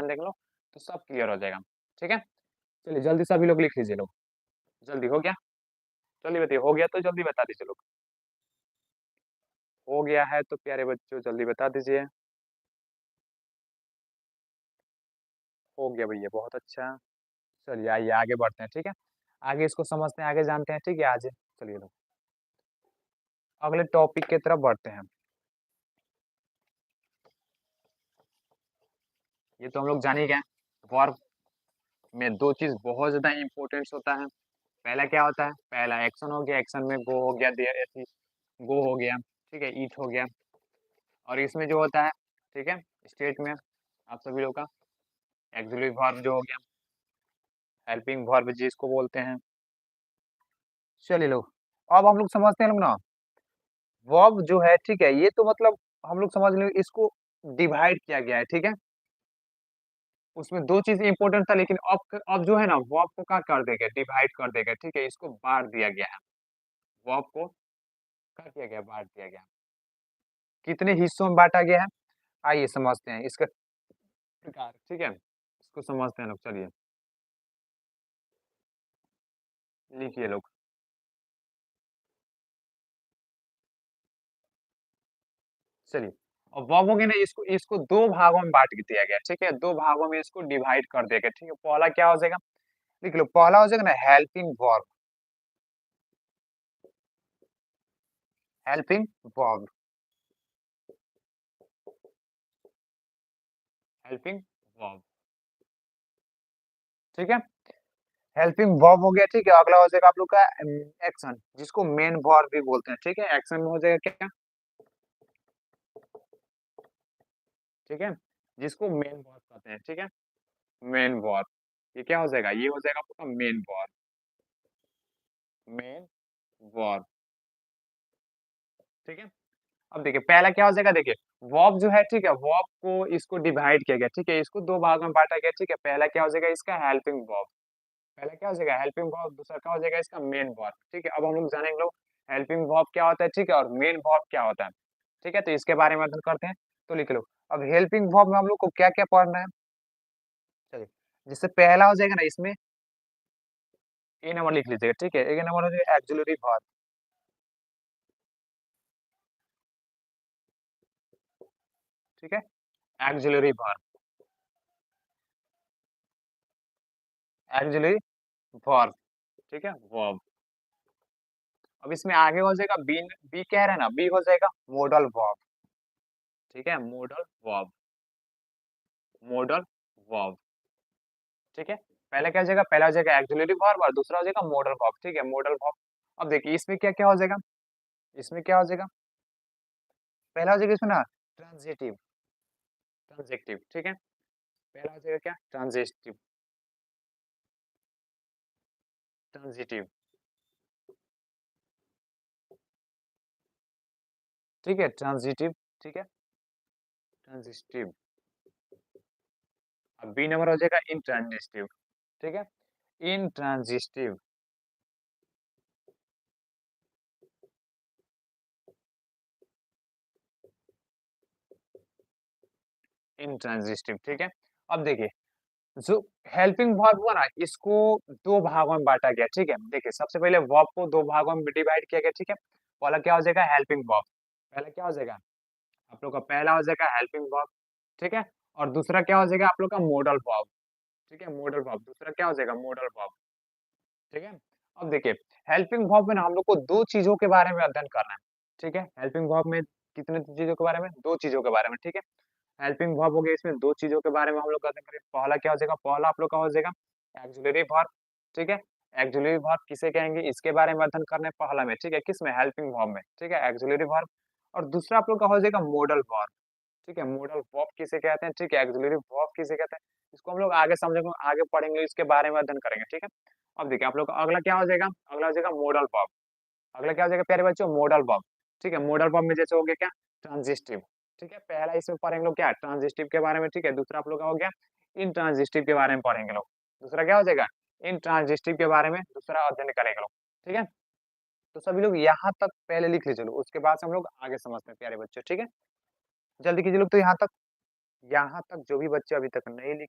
ध्यान देख लो तो सब क्लियर हो जाएगा। ठीक है, चलिए जल्दी सभी लोग लिख लीजिए लोग। जल्दी हो गया? जल्दी बताइए, हो गया तो जल्दी बता दीजिए लोग। हो गया है तो प्यारे बच्चों जल्दी बता दीजिए। हो गया भैया, बहुत अच्छा। चलिए आइए आगे बढ़ते हैं, ठीक है? आगे इसको समझते हैं, आगे जानते हैं, ठीक है? आज चलिए लोग अगले टॉपिक की तरफ बढ़ते हैं। ये तो हम लोग जान ही गए, वर्ब में 2 चीज़ बहुत ज़्यादा इम्पोर्टेंस होता है। पहला क्या होता है? पहला एक्शन हो गया, एक्शन में गो हो गया, गो हो गया, ठीक है? ईट हो गया और इसमें जो होता है, ठीक है? स्टेट में आप सभी लोग का ऑक्सिलरी वर्ब जो हो गया, हेल्पिंग वर्ब जिसको बोलते हैं। चलिए लोग, अब हम लोग समझते हैं लोग ना, वर्ब जो है, ठीक है? ये तो मतलब हम लोग समझ लें इसको डिवाइड किया गया है, ठीक है? उसमें 2 चीज़ इम्पोर्टेंट था लेकिन अब जो है ना वर्ब को क्या कर देगा? डिवाइड कर देगा, ठीक है? इसको बाँट दिया गया है। वर्ब को क्या किया गया? बाँट दिया गया। कितने हिस्सों में बाँटा गया है? आइए समझते हैं इसका प्रकार, ठीक है? इसको समझते हैं लोग, चलिए। लिखिए लोग। चलिए, और वर्ब हो गया ना, इसको इसको 2 भागों में बाँट दिया गया, ठीक है? 2 भागों में इसको डिवाइड कर दिया गया, ठीक है? पहला क्या हो जाएगा? लिख लो, पहला हो जाएगा ना helping verb, helping verb, helping verb, ठीक है? हेल्पिंग वर्ब हो गया, ठीक है? अगला हो जाएगा आप लोग का एक्शन, जिसको मेन वर्ब भी बोलते हैं, ठीक है? एक्शन में हो जाएगा क्या? ठीक है? जिसको मेन वर्ब कहते हैं, ठीक है? मेन वर्ब, ये क्या हो जाएगा? ये हो जाएगा आपका मेन वर्ब, मेन वर्ब, ठीक है? अब देखिए पहला क्या हो जाएगा, देखिए वर्ब जो है, ठीक है? वर्ब को इसको डिवाइड किया गया, ठीक है? इसको 2 भागों में बाँटा गया, ठीक है? पहला क्या हो जाएगा इसका हेल्पिंग वर्ब, पहला क्या हो जाएगा हेल्पिंग वर्ब, दूसरा क्या हो जाएगा इसका मेन वर्ब, ठीक है? अब हम लोग जानेंगे लोग हेल्पिंग वर्ब क्या होता है, ठीक है? और मेन वर्ब क्या होता है, ठीक है? तो इसके बारे में अध्ययन करते हैं, तो लिख लो। अब हेल्पिंग वर्ब में हम लोग को क्या-क्या पढ़ना है? चलिए, जिससे पहला हो जाएगा ना इसमें ए नंबर लिख लीजिएगा, ठीक है? ए नंबर हो जाएगा ऑक्सिलरी वर्ब, ठीक है? ऑक्सिलरी वर्ब, ऑक्सिलरी वर्ब, ठीक है? वर्ब। अब इसमें आगे हो जाएगा बी, बी कह रहा है ना, बी हो जाएगा मॉडल वर्ब, ठीक है? मॉडल वर्ब, मॉडल वर्ब, ठीक है? पहला क्या हो जाएगा? पहला हो जाएगा ऑक्सिलरी वर्ब और दूसरा हो जाएगा मॉडल वर्ब, ठीक है? Modal verb. अब देखिए इसमें क्या-क्या हो जाएगा? इसमें क्या हो जाएगा? पहला हो जाएगा इसमें ना ट्रांज़िटिव, ट्रांज़ेक्टिव, ठीक है? पहला हो जाएगा क्या? ट्रांज़िटिव, ट्रांज़िटिव, ठीक है? ट्रांज़िटिव, ठीक है? ट्रांज़िटिव। अब बी नंबर हो जाएगा इंट्रांजिटिव, ठीक है? इंट्रांजिटिव, इंट्रांजिटिव, ठीक है? अब देखिए जो हेल्पिंग वर्ब हुआ ना, इसको 2 भागों में बाँटा गया, ठीक है? देखिए सबसे पहले वर्ब को 2 भागों में डिवाइड किया गया, ठीक है? पहला क्या हो जाएगा हेल्पिंग वर्ब, पहला क्या हो जाएगा? आप लोग का पहला हो जाएगा हेल्पिंग वर्ब, ठीक है? और दूसरा क्या हो जाएगा आप लोग का मॉडल वर्ब, ठीक है? मॉडल वर्ब, दूसरा क्या हो जाएगा मॉडल वर्ब, ठीक है? अब देखिए हेल्पिंग वर्ब में ना हम लोग को 2 चीज़ों के बारे में अध्ययन करना है, ठीक है? हेल्पिंग वर्ब में कितने चीज़ों के बारे में? 2 चीज़ों के बारे में, ठीक है? हेल्पिंग वर्ब हो गया, इसमें 2 चीज़ों के बारे में हम लोग अध्ययन करेंगे। पहला क्या हो जाएगा? पहला आप लोग का हो जाएगा ऑक्सिलरी वर्ब, ठीक है? ऑक्सिलरी वर्ब किसे कहेंगे? इसके बारे में अध्ययन करना है पहला में, ठीक है? किसमें? हेल्पिंग वर्ब में, ठीक है? ऑक्सिलरी वर्ब और दूसरा आप लोग का हो जाएगा मॉडल वर्ब, ठीक है? मॉडल वर्ब किसे कहते हैं? ठीक है? ऑक्सिलरी वर्ब किसे कहते हैं? इसको हम लोग आगे समझेंगे, आगे पढ़ेंगे, इसके बारे में अध्ययन करेंगे, ठीक है? अब देखिए आप लोग का अगला क्या हो जाएगा? अगला हो जाएगा मॉडल वर्ब। अगला क्या हो जाएगा प्यारे बच्चों? मॉडल वर्ब, ठीक है? मॉडल वर्ब में जैसे हो गया क्या? ट्रांजिटिव, ठीक है? पहला इसमें पढ़ेंगे लोग क्या? ट्रांजिटिव के बारे में, ठीक है? दूसरा आप लोग का हो गया इंट्रांजिटिव के बारे में पढ़ेंगे लोग। दूसरा क्या हो जाएगा? इंट्रांजिटिव के बारे में दूसरा अध्ययन करेंगे लोग, ठीक है? तो सभी लोग यहाँ तक पहले लिख लीजिए लोग, उसके बाद से हम लोग आगे समझते हैं प्यारे बच्चों, ठीक है? जल्दी कीजिए लोग, तो यहाँ तक जो भी बच्चे अभी तक नहीं लिख